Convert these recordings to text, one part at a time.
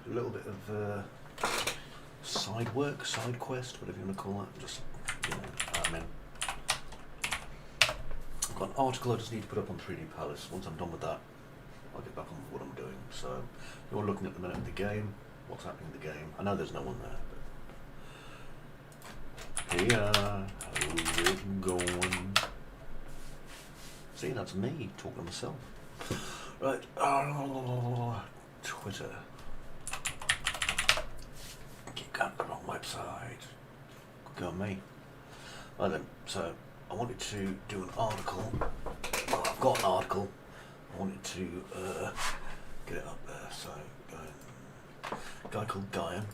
do a little bit of side work, side quest, whatever you want to call that. Just, you know, admin. I've got an article I just need to put up on 3D Palace. Once I'm done with that, I'll get back on with what I'm doing. So, you're looking at the minute of the game, what's happening in the game. I know there's no one there, but hey, how's it going? See, that's me talking to myself. Right, Twitter. Keep going to the wrong website. Good on me. Right then, so I wanted to do an article. Well, I've got an article. I wanted to get it up there. So, a guy called Guyan,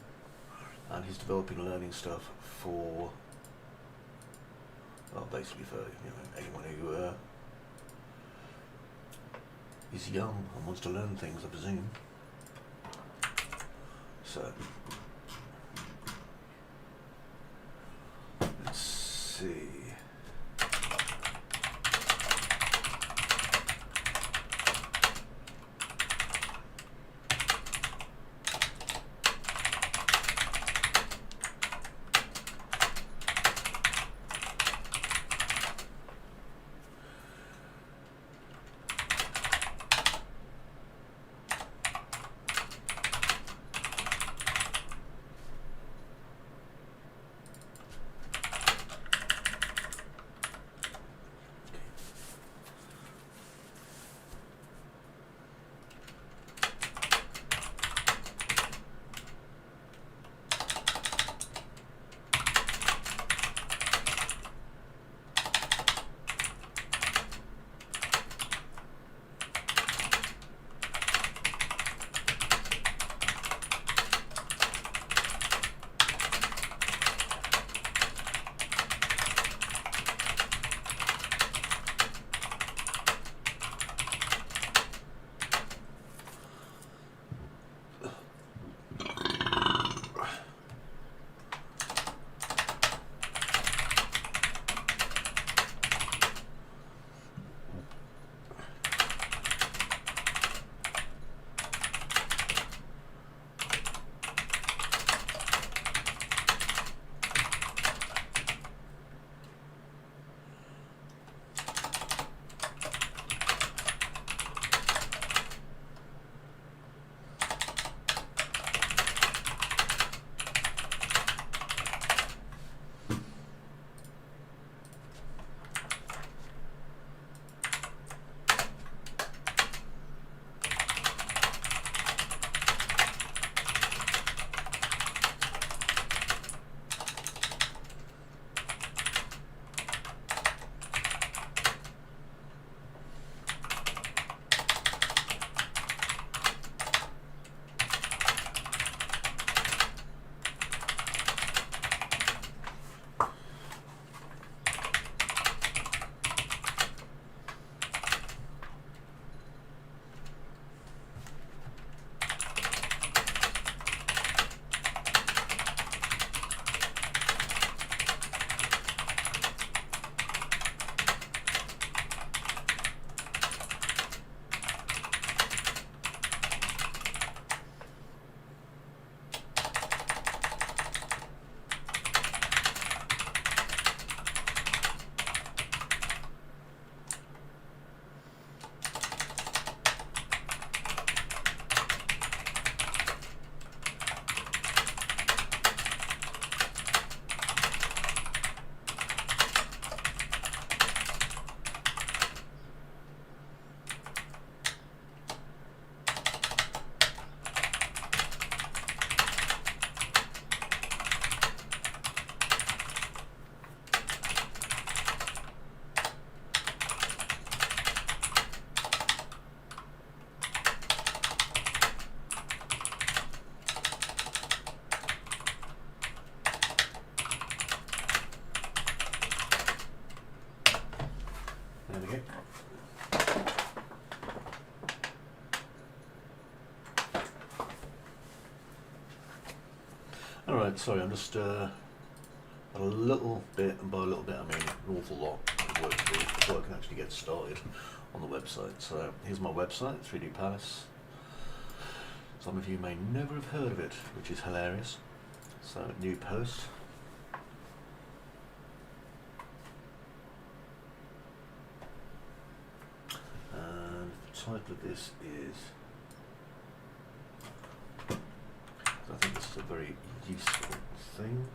and he's developing learning stuff for, well, basically for anyone who is young and wants to learn things, I presume. So, let's see. Alright, sorry, I'm just a little bit, and by a little bit I mean an awful lot of work to do before I can actually get started on the website. So here's my website, 3D Palace. Some of you may never have heard of it, which is hilarious. So, new post. And the title of this is, I think this is a very useful thing.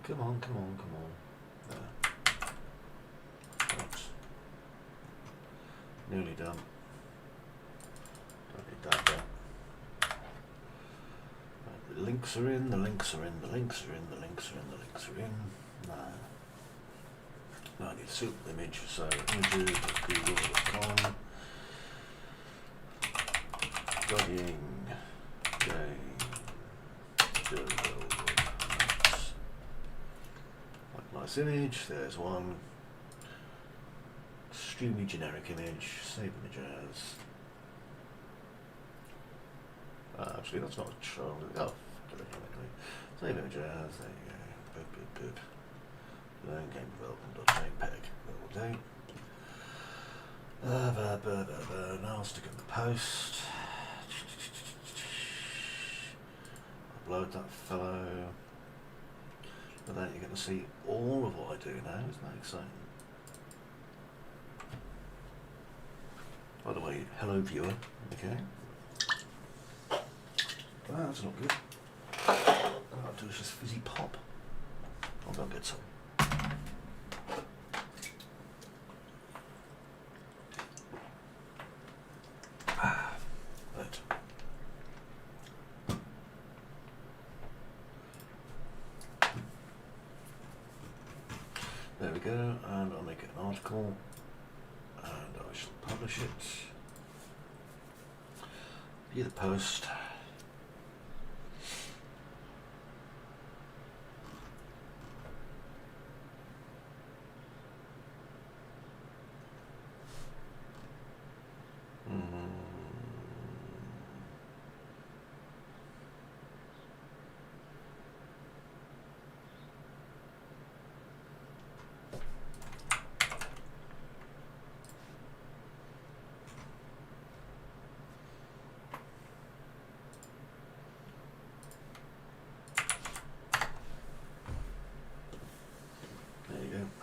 Come on, come on, come on. There. Right. Nearly done. Don't need that yet. Right, the links are in, the links are in, the links are in, the links are in, the links are in. Now I need a super image, so images.google.com. Studying game. Nice image, there's one. Extremely generic image, save image as. Actually, that's not a child. Oh, save image as, there you go. Good, good, good. Learn game development.jpg. That will do. Now I'll stick it in the post. Upload that fellow. But then you're going to see all of what I do now. Isn't that exciting? By the way, hello viewer. Okay. That's not good. I'll do is just fizzy pop. I'll go get some. Right. There we go, and I'll make it an article, and I shall publish it. View the post.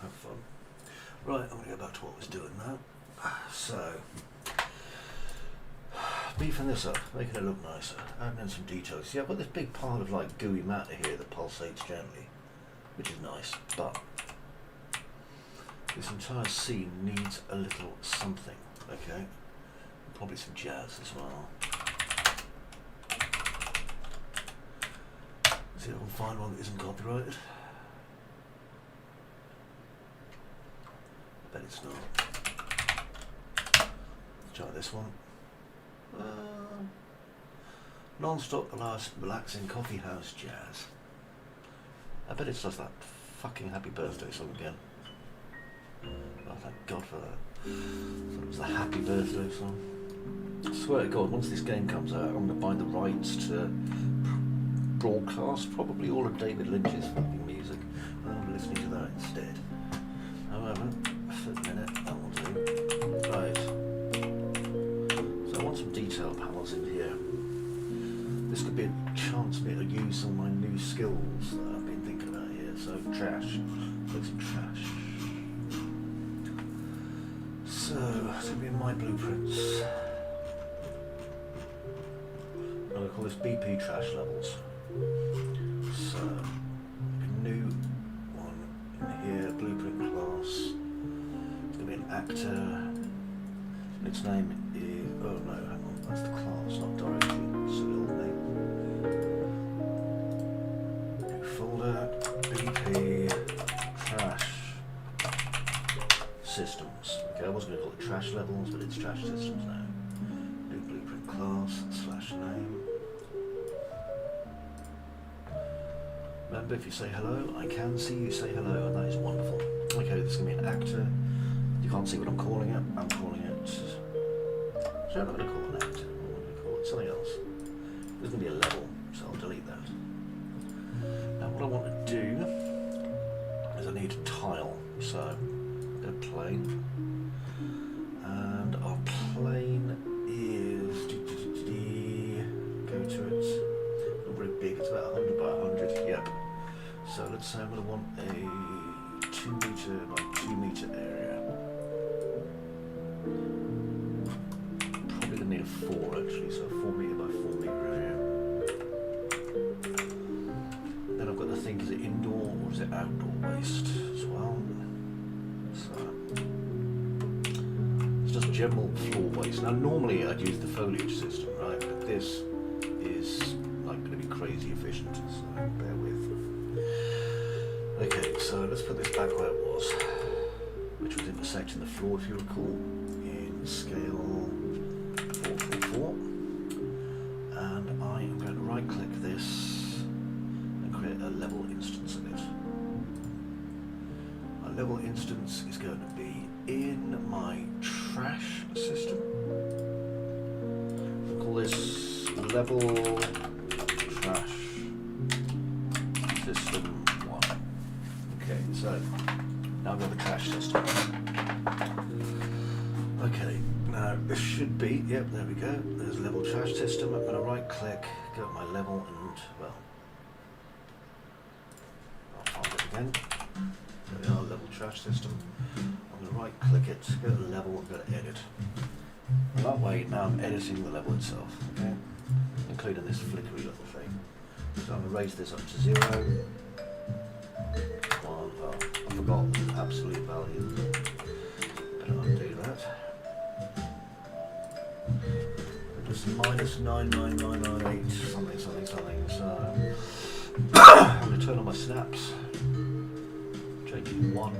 Have fun. Right, I'm going to go back to what I was doing now. So, beefing this up, making it look nicer, adding in some details. See, I've got this big pile of like gooey matter here that pulsates gently, which is nice, but this entire scene needs a little something, okay? Probably some jazz as well. See if I can find one that isn't copyrighted. Bet it's not. Let's try this one. Non-stop relaxing coffee house jazz. I bet it's just that fucking happy birthday song again. Oh, thank God for that. So it was the happy birthday song. I swear to God, once this game comes out, I'm going to buy the rights to broadcast probably all of David Lynch's fucking music. And I'm listening to that instead. However, for a minute, that will do. Right. So I want some detail panels in here. This could be a chance for me to use some of my new skills that I've been thinking about here. So trash. Take some trash. So it's going to be in my blueprints. I'm going to call this BP trash levels. So a new one in here, blueprint class. It's going to be an actor. Its name is, oh no, hang on, that's the class, not directory, it's the old name. New folder, BP trash systems. Okay, I was going to call it trash levels, but it's trash systems now. New blueprint class / name. Remember, if you say hello, I can see you say hello, and that is wonderful. Okay, this is going to be an actor. You can't see what I'm calling it. I'm calling it. So I'm not going to call it that. I'm going to call it something else. There's going to be a level, so I'll delete that. Now what I want to do is I need a tile. So I'm going to plane, and our plane is go to it. Not very big. It's about 100 by 100. Yep. So let's say I'm going to want a 2 meter by 2 meter area. Probably going to need a 4 actually, so 4 meter by 4 meter area. Then I've got to think, is it indoor or is it outdoor waste as well? So it's just general floor waste. Now normally I'd use the foliage system, right? But this is like going to be crazy efficient, so bear with. Okay, so let's put this back where it was, which was intersecting the floor, if you recall, in scale 444. And I am going to right click this and create a level instance of it. My level instance is going to be in my trash system. We'll call this level trash system 1. Okay, so now I've got the trash system. Okay, now this should be, yep, there we go. There's level trash system. I'm going to right click, go to my level, and well, I'll find it again. There we are, level trash system. I'm going to right click it, go to level, and go to edit. And that way now I'm editing the level itself, okay? Including this flickery little thing. So I'm going to raise this up to 0. I forgot the absolute value. Better undo that. Just minus 99998 something something something. So I'm going to turn on my snaps. Change it to 1.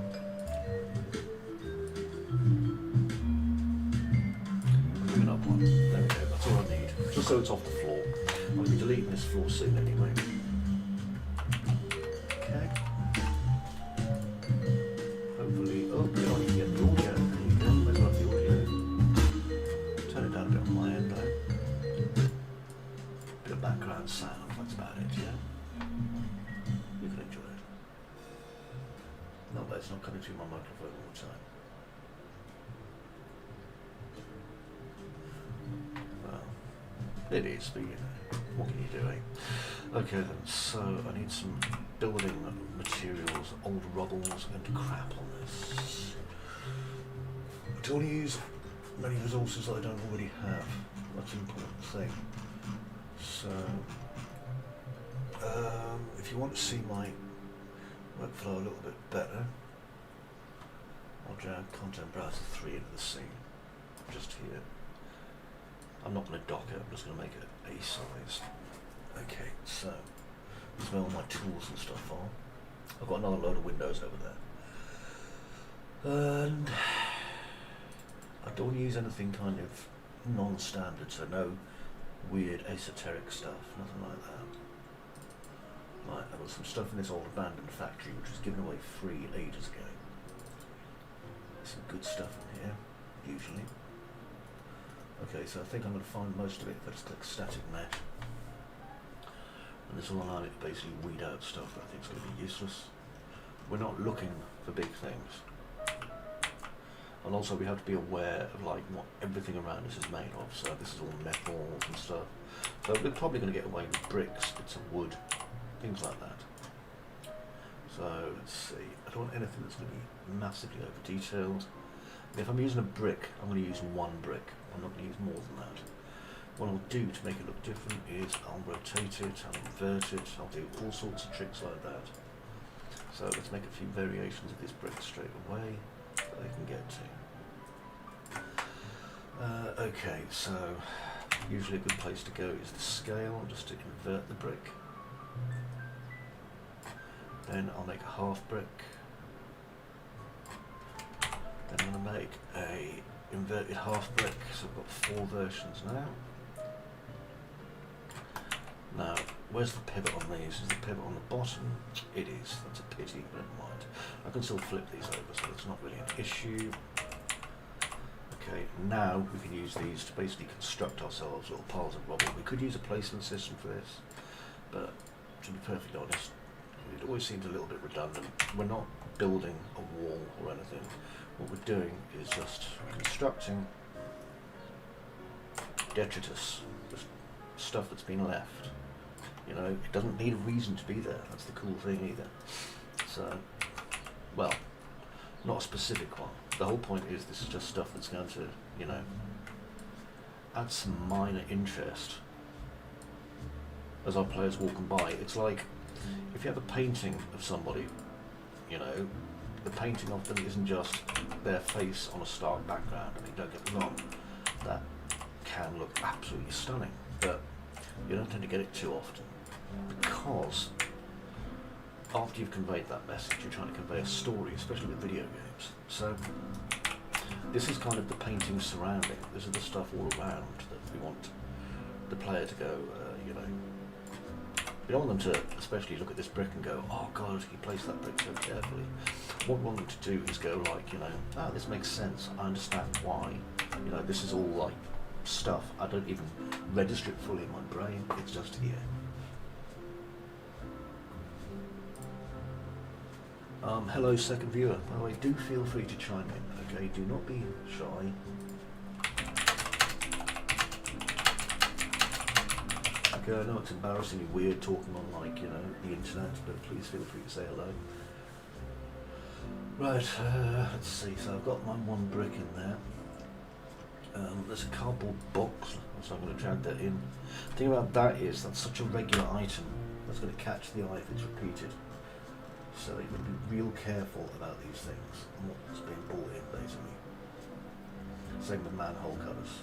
I'm bringing up 1. There we go. That's all I need. Just so it's off the floor. I'll be deleting this floor soon anyway. Okay. Hopefully, oh, we don't even get the audio. There you go. Where's not the audio? Turn it down a bit on my end though. Bit of background sound, that's about it, yeah? You can enjoy it. No, but it's not coming through my microphone all the time. Well, it is, but you know, what can you do, eh? Okay then, so I need some building materials, old rubbles and crap on this. I don't want to use many resources that I don't already have. That's an important thing. So, if you want to see my workflow a little bit better, I'll drag Content Browser 3 into the scene, just here. I'm not going to dock it, I'm just going to make it a size. Okay, so this is where all my tools and stuff are. I've got another load of windows over there. And I don't want to use anything kind of non-standard, so no weird esoteric stuff, nothing like that. Right, I've got some stuff in this old abandoned factory which was given away free ages ago. There's some good stuff in here, usually. Okay, so I think I'm going to find most of it if I just click static mesh. And this will allow me to basically weed out stuff that I think is going to be useless. We're not looking for big things. And also we have to be aware of like what everything around us is made of. So this is all metals and stuff. So we're probably going to get away with bricks, bits of wood, things like that. So let's see, I don't want anything that's going to be massively over detailed. If I'm using a brick, I'm going to use 1 brick. I'm not going to use more than that. What I'll do to make it look different is I'll rotate it, I'll invert it, I'll do all sorts of tricks like that. So let's make a few variations of this brick straight away that they can get to. Okay, so usually a good place to go is the scale, just to invert the brick. Then I'll make a half brick. Then I'm going to make a inverted half brick, so I've got 4 versions now. Now, where's the pivot on these? Is the pivot on the bottom? It is. That's a pity, but never mind. I can still flip these over, so it's not really an issue. Okay, now we can use these to basically construct ourselves little piles of rubble. We could use a placement system for this, but to be perfectly honest, it always seems a little bit redundant. We're not building a wall or anything. What we're doing is just constructing detritus, just stuff that's been left. You know, it doesn't need a reason to be there. That's the cool thing either. So, well, not a specific one. The whole point is this is just stuff that's going to, you know, add some minor interest as our players walking by. It's like if you have a painting of somebody, you know, the painting of them isn't just their face on a stark background. I mean, don't get me wrong, that can look absolutely stunning, but you don't tend to get it too often because after you've conveyed that message, you're trying to convey a story, especially with video games. So this is kind of the painting surrounding. This is the stuff all around that we want the player to go, you know, we don't want them to especially look at this brick and go, oh God, he placed that brick so carefully. What we want them to do is go like, you know, oh, this makes sense. I understand why. You know, this is all like stuff. I don't even register it fully in my brain. It's just here. Hello, second viewer. By the way, do feel free to chime in, okay? Do not be shy. Okay, I know it's embarrassingly weird talking on, like, you know, the internet, but please feel free to say hello. Right, let's see. So I've got my one brick in there. There's a cardboard box, so I'm going to drag that in. The thing about that is that's such a regular item that's going to catch the eye if it's repeated. So you've got to be real careful about these things and what's being brought in, basically. Same with manhole covers.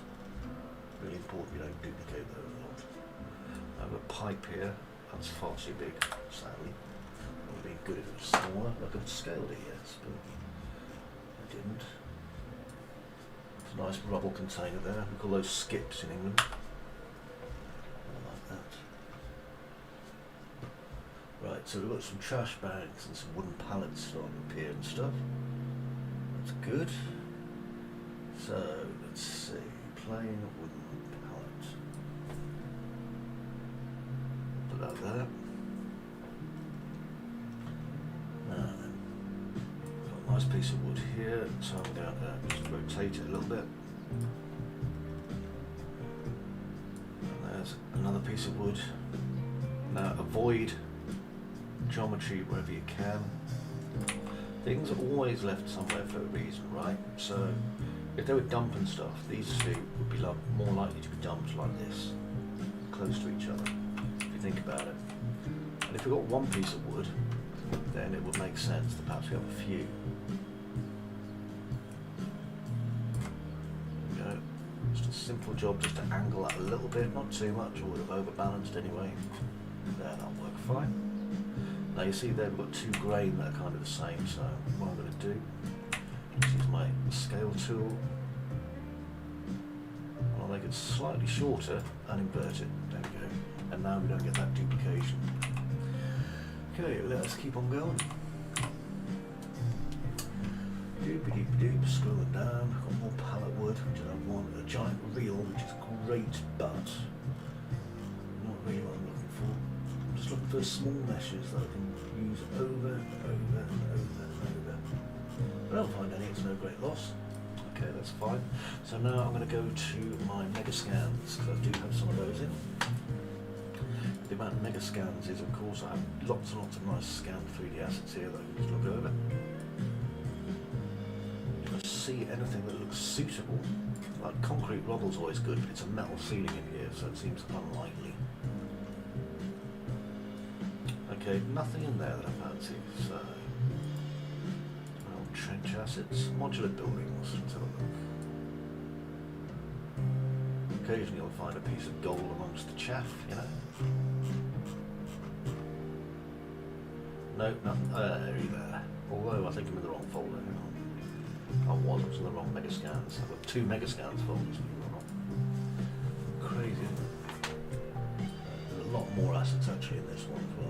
Really important you don't duplicate those a lot. I've got a pipe here. That's far too big, sadly. It would have been good if it was smaller. I could have scaled it, yes, but I didn't. It's a nice rubble container there. We call those skips in England. I like that. Right, so we've got some trash bags and some wooden pallets starting to appear and stuff. That's good. So, let's see. Plain wooden pallet. Put that there. Now then, got a nice piece of wood here, so I'm going to just rotate it a little bit. And there's another piece of wood. Now avoid geometry wherever you can. Things are always left somewhere for a reason, right? So if they were dumping stuff, these two would be more likely to be dumped like this, close to each other, if you think about it. And if we've got one piece of wood, then it would make sense that perhaps we have a few. There we go. Just a simple job just to angle that a little bit, not too much, or would have overbalanced anyway. There, that'll work fine. Now you see there we've got two grain that are kind of the same, so what I'm going to do is use my scale tool. I'll make it slightly shorter and invert it. There we go. And now we don't get that duplication. Okay, let's keep on going. Doop-a-doop-a-doop, scrolling down. I've got more pallet wood, which I want. A giant reel, which is great, but not really what I'm looking for. I'm just looking for small meshes that I can use over and over and over and over. I don't find any, it's no great loss. Okay, that's fine. So now I'm going to go to my mega scans, because I do have some of those in. The amount of mega scans is, of course, I have lots and lots of nice scanned 3D assets here that I can just look over. If I see anything that looks suitable, like concrete rubble's always good, but it's a metal ceiling in here, so it seems unlikely. Okay, nothing in there that I fancy, so well, trench assets, modular buildings, let's have a look. Occasionally you'll find a piece of gold amongst the chaff, you know. No, nothing either. Although I think I'm in the wrong folder, hang on. I was in the wrong mega scans. I've got two mega scans folders, believe it or not. Crazy. There's a lot more assets actually in this one as well.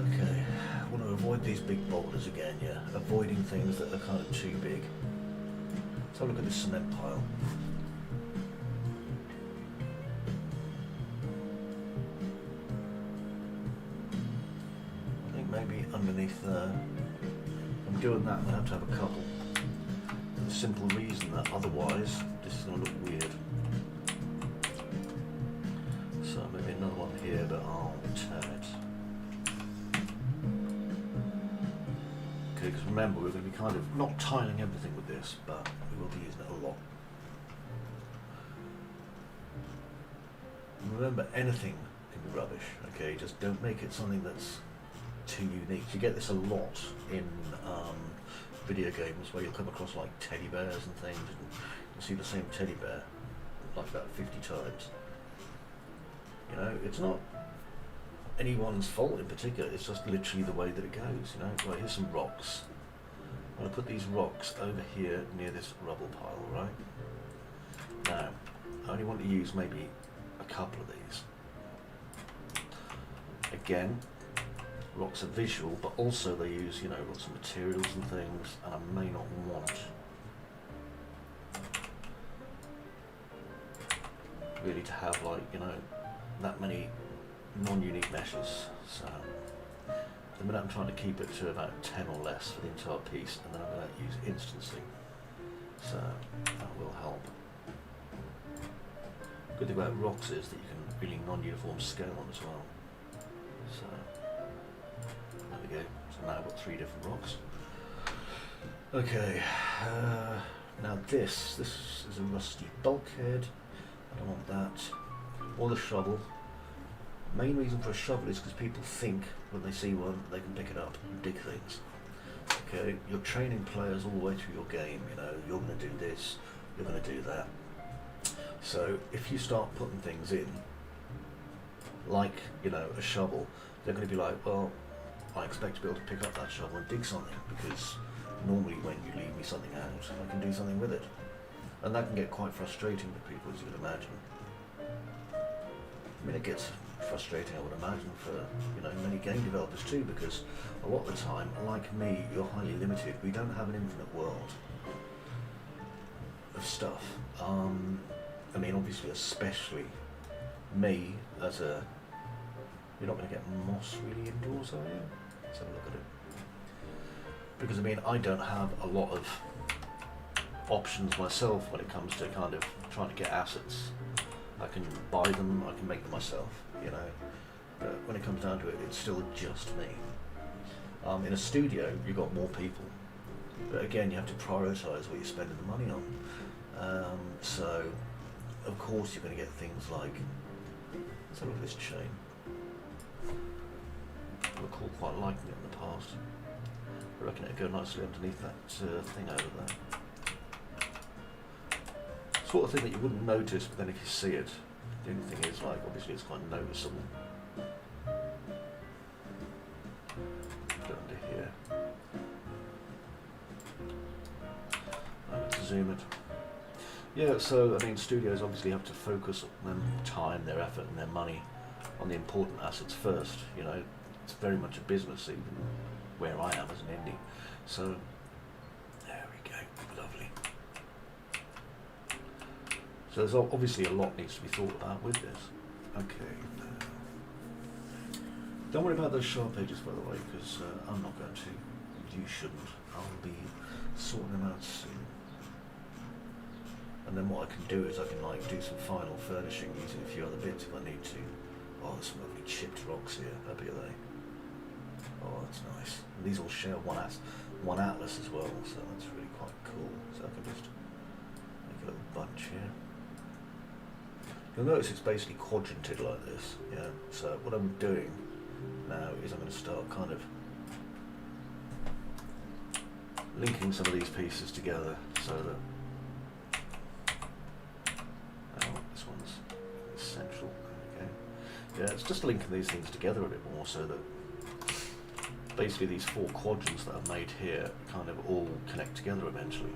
Okay, I want to avoid these big boulders again, yeah. Avoiding things that are kind of too big. Let's have a look at this cement pile. I think maybe underneath there. I'm doing that, I'm going to have a couple. For the simple reason that otherwise this is going to look weird. So maybe another one here, but I'll turn it. Okay, because remember we're going to be kind of not tiling everything with this, but we will be using it a lot. And remember, anything can be rubbish, okay? Just don't make it something that's too unique. You get this a lot in video games where you'll come across like teddy bears and things, and you'll see the same teddy bear like about 50 times. You know, it's not anyone's fault in particular, it's just literally the way that it goes, you know. Right, here's some rocks. I'm going to put these rocks over here near this rubble pile, right? Now, I only want to use maybe a couple of these. Again, rocks are visual, but also they use, you know, lots of materials and things, and I may not want really to have, like, you know, that many non-unique meshes. So at the minute I'm trying to keep it to about 10 or less for the entire piece, and then I'm going to use instancing, so that will help. The good thing about rocks is that you can really non-uniform scale them as well. So there we go. So now I've got 3 different rocks. Okay, now this is a rusty bulkhead. I don't want that. Or the shovel. Main reason for a shovel is because people think when they see one they can pick it up and dig things. Okay, you're training players all the way through your game, you know, you're going to do this, you're going to do that. So if you start putting things in, like, you know, a shovel, they're going to be like, well, I expect to be able to pick up that shovel and dig something, because normally when you leave me something out, I can do something with it. And that can get quite frustrating for people, as you would imagine. I mean, it gets frustrating, I would imagine, for, you know, many game developers too, because a lot of the time, like me, you're highly limited. We don't have an infinite world of stuff. I mean, obviously, especially me as a... You're not going to get moss really indoors, are you? Let's have a look at it. Because, I mean, I don't have a lot of options myself when it comes to kind of trying to get assets. I can buy them, I can make them myself, you know, but when it comes down to it, it's still just me. In a studio, you've got more people, but again, you have to prioritise what you're spending the money on. So, of course, you're going to get things like, let's have a look at this chain. I recall quite liking it in the past. I reckon it'd go nicely underneath that thing over there. Sort of thing that you wouldn't notice, but then if you see it, the only thing is, like, obviously it's quite noticeable. Put it under here. Let's zoom it. Yeah, so I mean, studios obviously have to focus their time, their effort, and their money on the important assets first. You know, it's very much a business, even where I am as an indie. So there we go, lovely. So there's obviously a lot needs to be thought about with this. Okay. Don't worry about those sharp edges, by the way, because I'm not going to. You shouldn't. I'll be sorting them out soon. And then what I can do is I can, like, do some final furnishing using a few other bits if I need to. Oh, there's some lovely chipped rocks here. How big are they? Oh, that's nice. And these all share one atlas as well, so that's really quite cool. So I can just make a little bunch here. You'll notice it's basically quadranted like this, yeah. So what I'm doing now is I'm going to start kind of linking some of these pieces together so that, oh, this one's essential, okay. Yeah, it's just linking these things together a bit more so that basically these 4 quadrants that I've made here kind of all connect together eventually.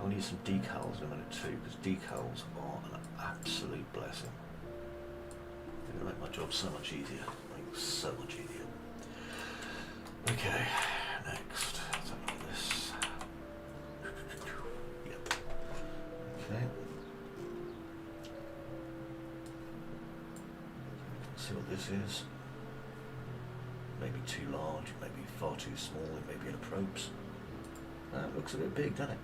I'll need some decals in a minute too, because decals are an absolute blessing. They're going to make my job so much easier. Like, so much easier. Okay, next. Let's have a look at this. may be too large, it may be far too small, it may be inappropriate. That looks a bit big, doesn't it?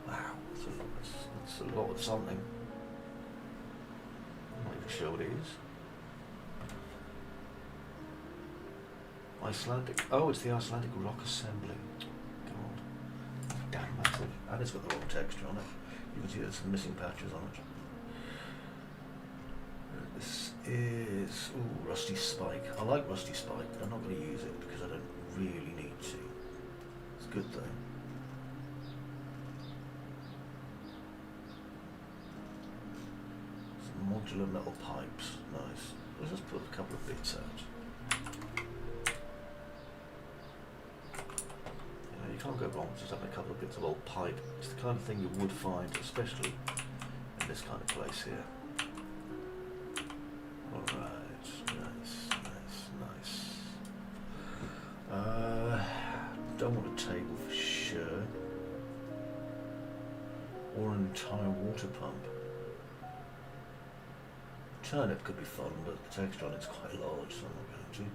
Wow, that's a lot of something. I'm not even sure what it is. Icelandic. Oh, it's the Icelandic rock assembly. God. Damn massive. And it's got the wrong texture on it. You can see there's some missing patches on it. This is rusty spike. I like rusty spike, but I'm not going to use it because I don't really need to. It's good though. Some modular metal pipes. Nice. Let's just put a couple of bits out. You can't go wrong with just having a couple of bits of old pipe. It's the kind of thing you would find, especially in this kind of place here. Alright, nice. Don't want a table for sure. Or an entire water pump. Turnip could be fun, but the texture on it's quite large, so I'm not going to.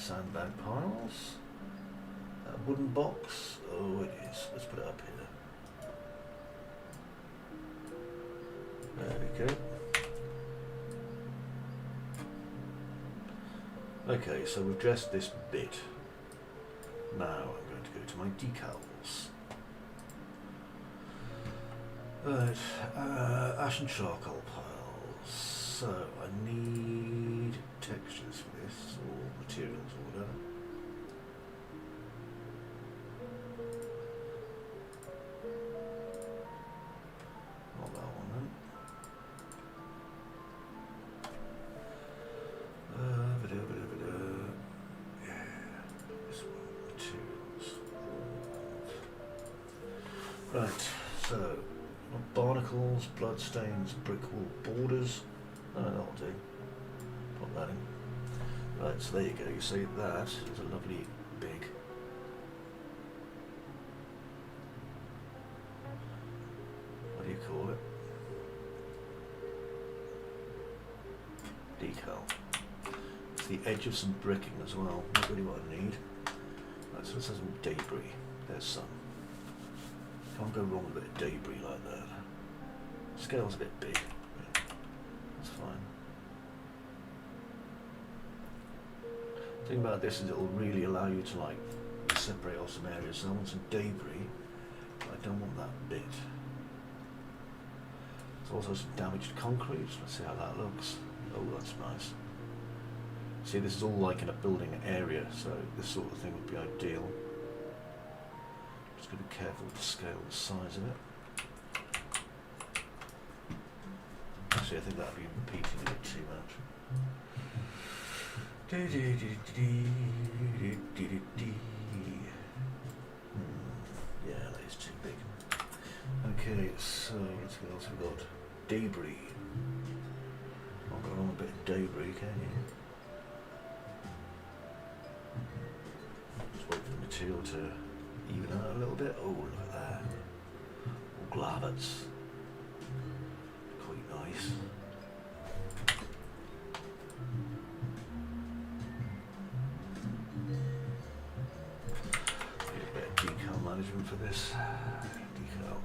Sandbag piles. A wooden box. Oh, it is. Let's put it up here. There we go. Okay, so we've dressed this bit. Now I'm going to go to my decals. Right, ash and charcoal piles. So I need textures for this, or materials or whatever. Not that one then. Yeah, this one, materials. Right, so barnacles, bloodstains, brick wall borders. No, that'll do. Pop that in. Right, so there you go. You see that is a lovely big. What do you call it? Decal. It's the edge of some bricking as well. Not really what I need. Right, so this has some debris. There's some. Can't go wrong with a bit of debris like that. Scale's a bit big. That's fine. The thing about this is it'll really allow you to like separate off some areas. So I want some debris, but I don't want that bit. There's also some damaged concrete. Let's see how that looks. Oh, that's nice. See, this is all like in a building area, so this sort of thing would be ideal. Just got to be careful to scale the size of it. Actually, I think that would be repeating a bit too much. Yeah, that is too big. Okay, so let's see what else we've got. Debris. I've got on a bit of debris, can you? Just wait for the material to even out a little bit. Oh, look at that. All glavets. Quite nice. Need a bit of decal management for this. Decal.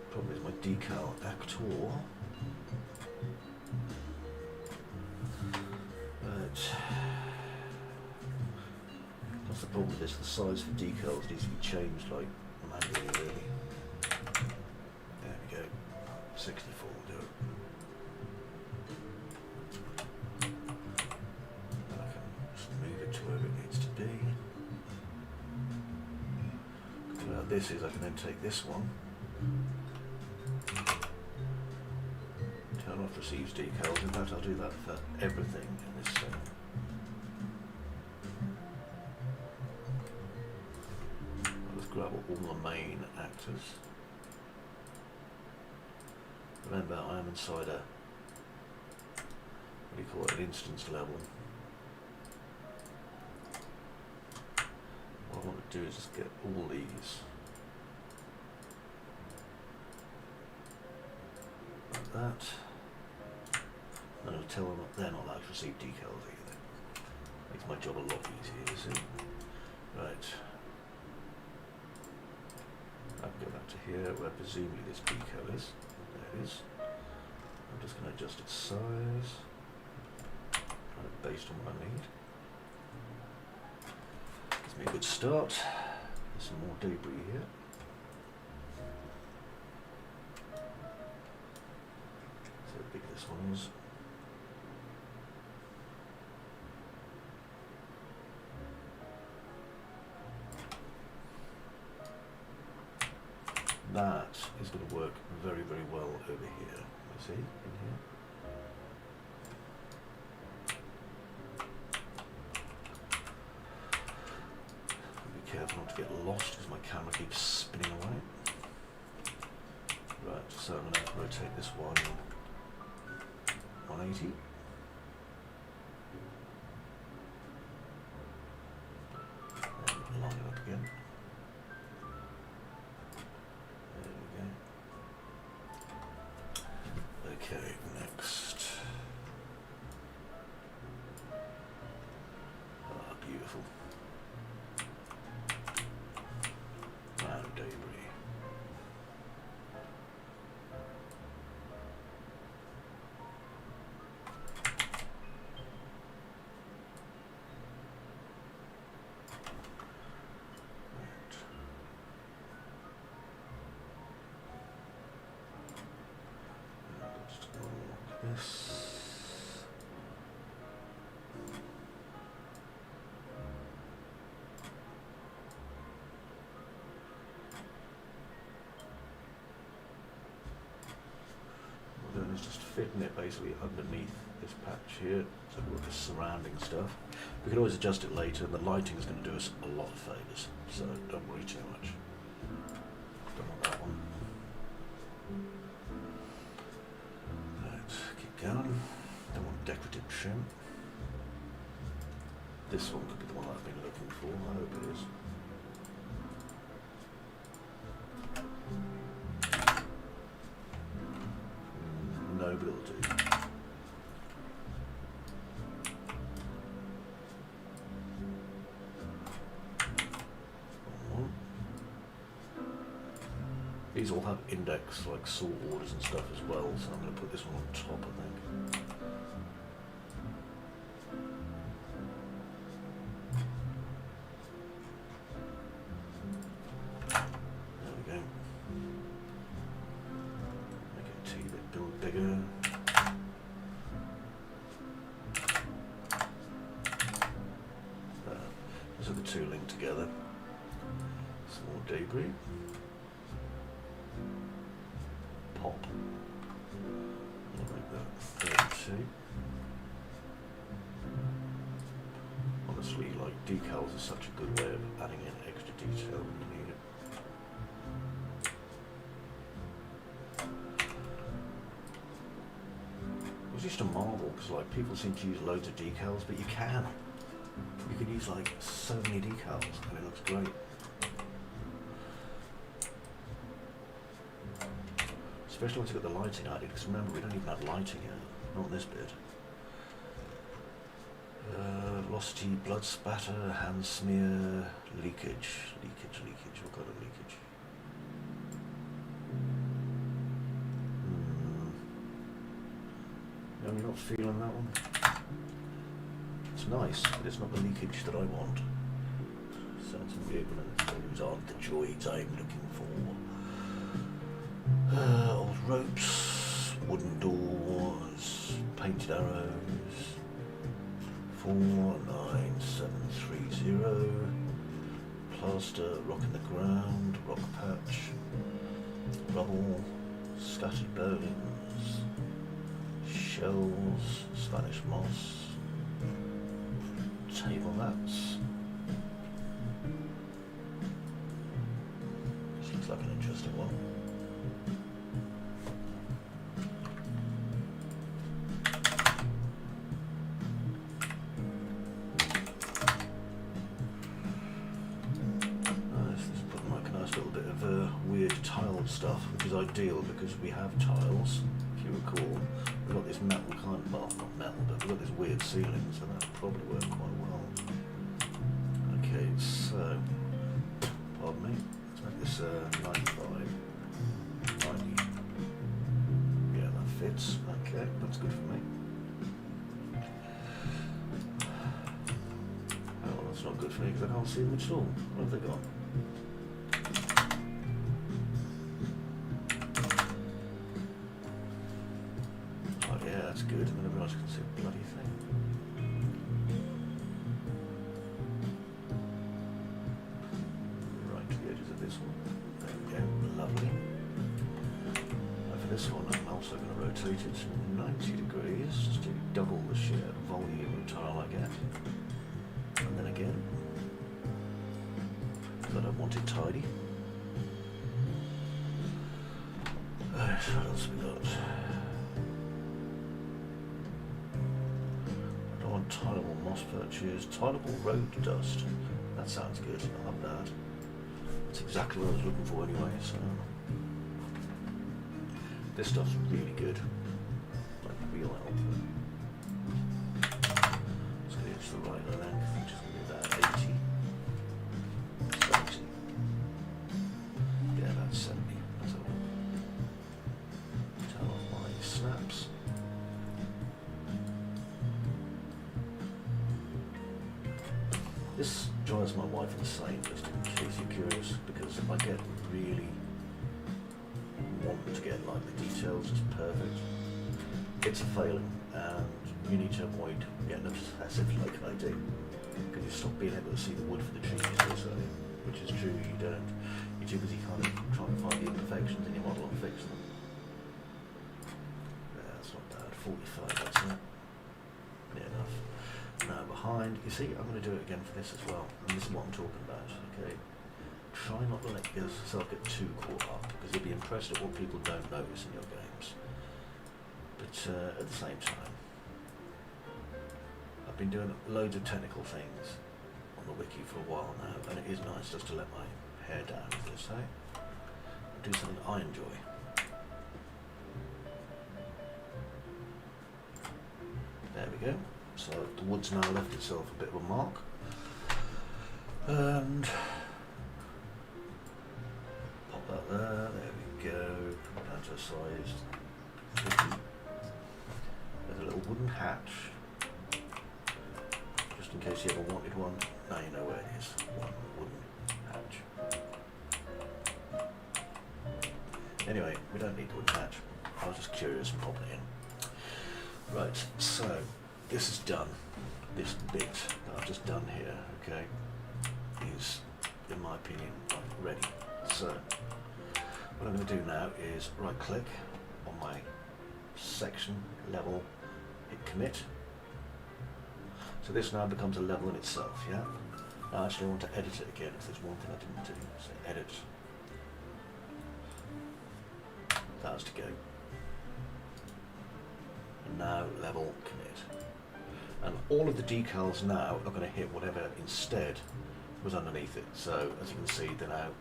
Problem is my decal actor. That's the problem with this, the size for decals needs to be changed like manually really. There we go. 64 will do it. And I can just move it to wherever it needs to be. Now this is I can then take this one. Turn off receives decals. In fact I'll do that for everything in this thing. Grab all the main actors. Remember, I am inside a, what do you call it, an instance level. What I want to do is just get all these. Like that. And I'll tell them that they're not allowed to receive decals either. Makes my job a lot easier, you see. Right. I'll go back to here where presumably this decal is. There it is. I'm just going to adjust its size based on what I need. Gives me a good start. There's some more debris here. See how big this one is. That is going to work very, very well over here. You see, in here. Be careful not to get lost because my camera keeps spinning away. Right, so I'm going to rotate this one 180. And line it up again. Okay, next. Ah, beautiful. And debris. This. What we're doing is just fitting it basically underneath this patch here, so we've got the surrounding stuff. We can always adjust it later, and the lighting is going to do us a lot of favours, so don't worry too much. Don't want that one. Going. Don't want decorative trim. This one could be the one I've been looking for. I hope it is. No, but it'll do. These all have index like sort orders and stuff as well, so I'm going to put this one on top, I think. There we go. Make it a teeny bit bigger. Those are the two linked together. Some more debris. Pop. I'll make that 32. Honestly, like decals are such a good way of adding in extra detail when you need it. It was just a marvel because like people seem to use loads of decals, but you can. You can use like so many decals and it looks great. Especially once you've got the lighting added, because remember we don't even have lighting yet, not on this bit. Velocity, blood spatter, hand smear, leakage, what kind of leakage? No, you're not feeling that one? It's nice, but it's not the leakage that I want. Sounds weird when those aren't the joys I'm looking for. Old ropes, wooden doors, painted arrows, 49730, plaster, rock in the ground, rock patch, rubble, scattered bones, shells, Spanish moss, table mats. This looks like an interesting one. Weird tiled stuff, which is ideal because we have tiles. If you recall, we've got this metal kind of bar. we've got this weird ceiling, so that'll probably work quite well. Okay, so, pardon me, let's make this 95, 90. Yeah, that fits. Okay, that's good for me. Oh, that's not good for me because I can't see them at all. What have they got? Oh yeah, that's good. And then everyone else can see a bloody thing. Right to the edges of this one. There we go. Lovely. And for this one, I'm also going to rotate it 90 degrees just to double the sheer volume of tile I get. And then again, because I don't want it tidy. What else have we got? I don't want tileable moss perches, tileable road dust. That sounds good, I love that. That's exactly what I was looking for anyway, so. This stuff's really good. Like real help. Let's get it to the right length, which is going to be about 80. 70. Yeah, that's 70. That's all. Turn off my snaps. This drives my wife insane, just in case you're curious, because I get really want to get like the details just perfect. It's a failing, and you need to avoid getting obsessive like I do, because you stop being able to see the wood for the trees also, which is true, you don't. You're too busy kind of trying to find the imperfections in your model and fix them. Yeah, that's not bad. 45, that's it. Near enough. Now behind, you see, I'm going to do it again for this as well, and this is what I'm talking about, okay? Try not to let yourself get too caught up, because you'll be impressed at what people don't notice in your games. But at the same time, I've been doing loads of technical things on the wiki for a while now, and it is nice just to let my hair down, as they say, and do something I enjoy. There we go. So the wood's now left itself a bit of a mark, and pop that there. There we go. Down to a size 50. There's a little wooden hatch, just in case you ever wanted one. Now you know where it is. One wooden hatch. Anyway, we don't need the wooden hatch. I was just curious and popping it in. Right, so this is done. This bit that I've just done here, okay, is, in my opinion, ready. So what I'm going to do now is right click on my section level, hit commit. So this now becomes a level in itself, yeah? Now actually I want to edit it again, because there's one thing I didn't do. So edit. That's to go. And now level commit. And all of the decals now are going to hit whatever instead was underneath it. So as you can see, they're now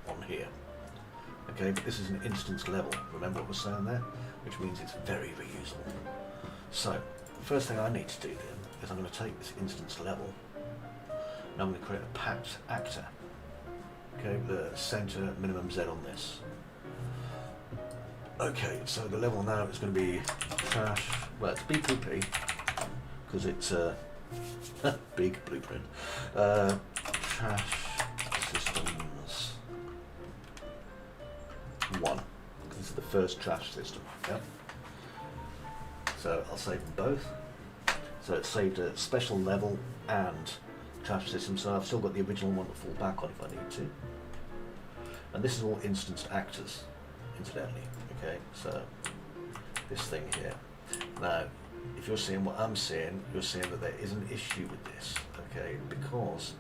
on here. Okay, but this is an instance level. Remember what I was saying there? Which means it's very reusable. So the first thing I need to do then is I'm going to take this instance level and I'm going to create a packed actor. Okay, the center minimum Z on this. Okay, so the level now is going to be trash. Well, it's BPP because it's a big blueprint. Trash systems 1, because this is the first trash system. Yep. So I'll save them both. So it's saved a special level and trash system. So I've still got the original one to fall back on if I need to. And this is all instanced actors, incidentally. Okay, so this thing here. Now, if you're seeing what I'm seeing, you're seeing that there is an issue with this, okay, because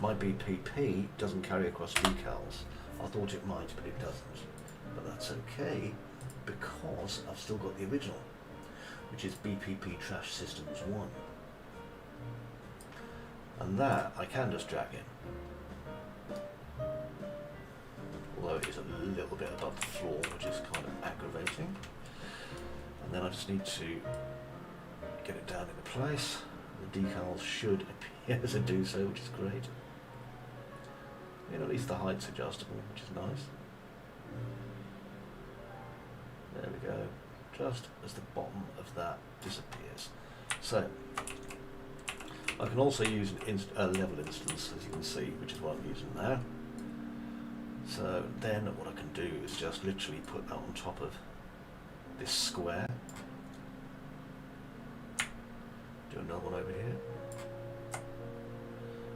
my BPP doesn't carry across decals. I thought it might, but it doesn't. But that's okay, because I've still got the original, which is BPP Trash Systems 1. And that I can just drag in. Although it is a little bit above the floor, which is kind of aggravating. And then I just need to get it down into place. The decals should appear to do so, which is great. And at least the height's adjustable, which is nice. There we go, just as the bottom of that disappears. So, I can also use a level instance, as you can see, which is what I'm using now. So then what I can do is just literally put that on top of this square. Do another one over here.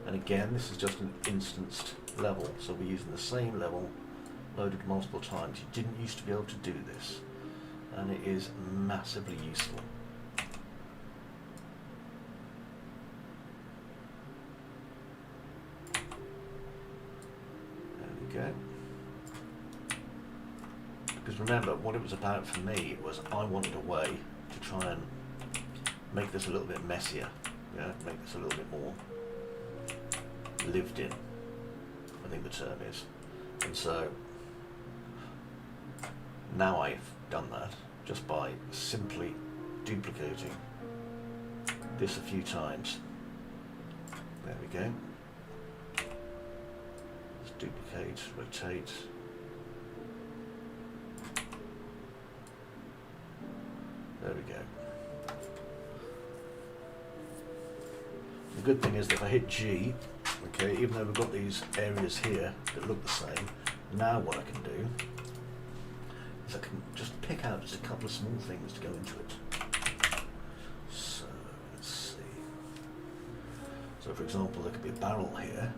And again, this is just an instanced level, so we're using the same level loaded multiple times. You didn't used to be able to do this, and it is massively useful. Go. Because remember, what it was about for me was I wanted a way to try and make this a little bit messier, make this a little bit more lived in, I think the term is. And so now I've done that just by simply duplicating this a few times. There we go. Duplicate, rotate. There we go. The good thing is that if I hit G, okay, even though we've got these areas here that look the same, now what I can do is I can just pick out just a couple of small things to go into it. So, let's see. So for example, there could be a barrel here.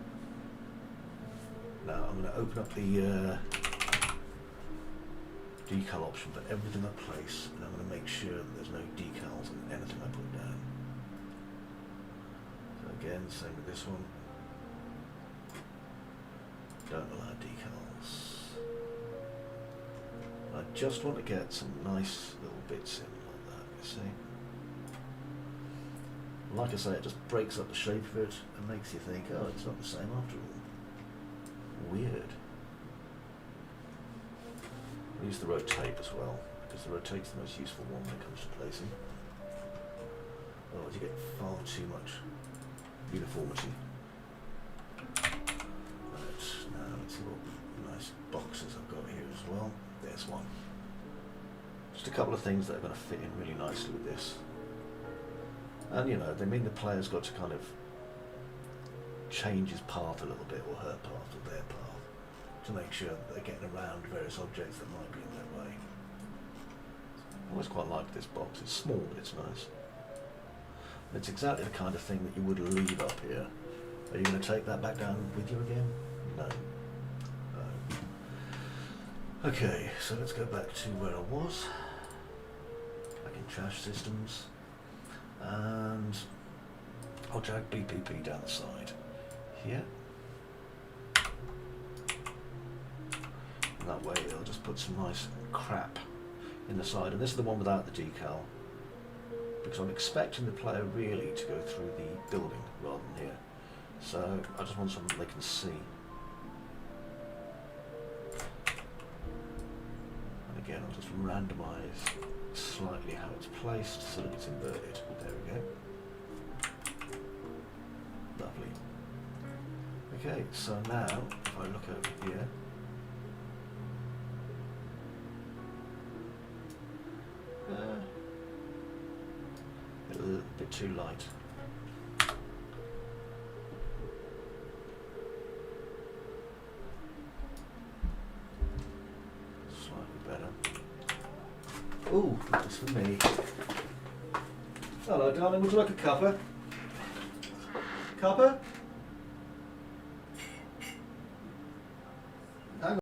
Now I'm going to open up the decal option for everything I place, and I'm going to make sure that there's no decals on anything I put down. So again, same with this one. Don't allow decals. I just want to get some nice little bits in like that, you see. Like I say, it just breaks up the shape of it and makes you think, oh, it's not the same after all. Weird. I use the rotate as well, because the rotate's the most useful one when it comes to placing. Otherwise you get far too much uniformity. Right, now let's see what nice boxes I've got here as well. There's one. Just a couple of things that are going to fit in really nicely with this. And you know, they mean the player's got to kind of change his path a little bit, or her path, or their path, to make sure that they're getting around various objects that might be in their way. I always quite like this box. It's small, but it's nice. And it's exactly the kind of thing that you would leave up here. Are you going to take that back down with you again? No. No. Okay, so let's go back to where I was. Back in trash systems. And I'll drag BPP down the side here. And that way it'll just put some nice crap in the side. And this is the one without the decal, because I'm expecting the player really to go through the building rather than here. So I just want something they can see. And again, I'll just randomise slightly how it's placed so that it's inverted. There we go. Lovely. Okay, so now if I look over here, a little bit too light. Slightly better. Ooh, that's for me. Hello, darling. Would you like a cuppa? Cuppa?